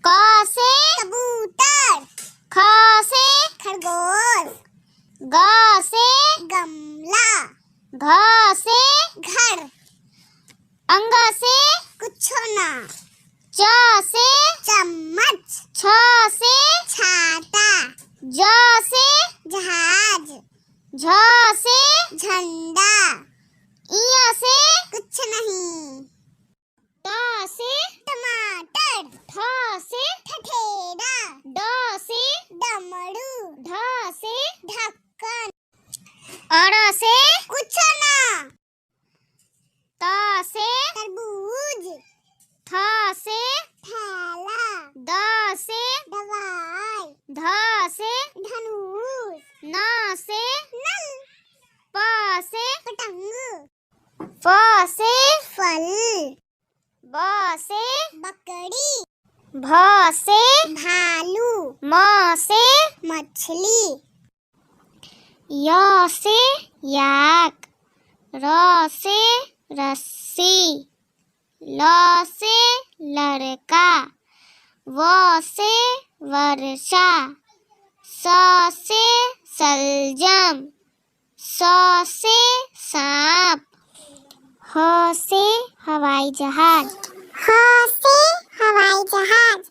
क से कबूतर, ख से खरगोश, ग से गमला, घ से घर, अंग से कुछो ना, च से चम्मच, छ से छाता, ज से जहाज, झ से झंडा, इय से कुछ नहीं, त से टमाटर, ठ से ठठेरा, ड से डमरू, ढ से ढक्कन, अर से कुछ ना, त से तरबूज, थ से थैला, द से दवाई, ध से धनुष, न से नल, प से पतंग, फ से फल, ब से बकरी, भ से भालू, म से मछली, य से याक, र से रस्सी, ल से लड़का, व से वर्षा, स से सलजम, स से सांप, ह से हवाई जहाज। ह से हवाई जहाज।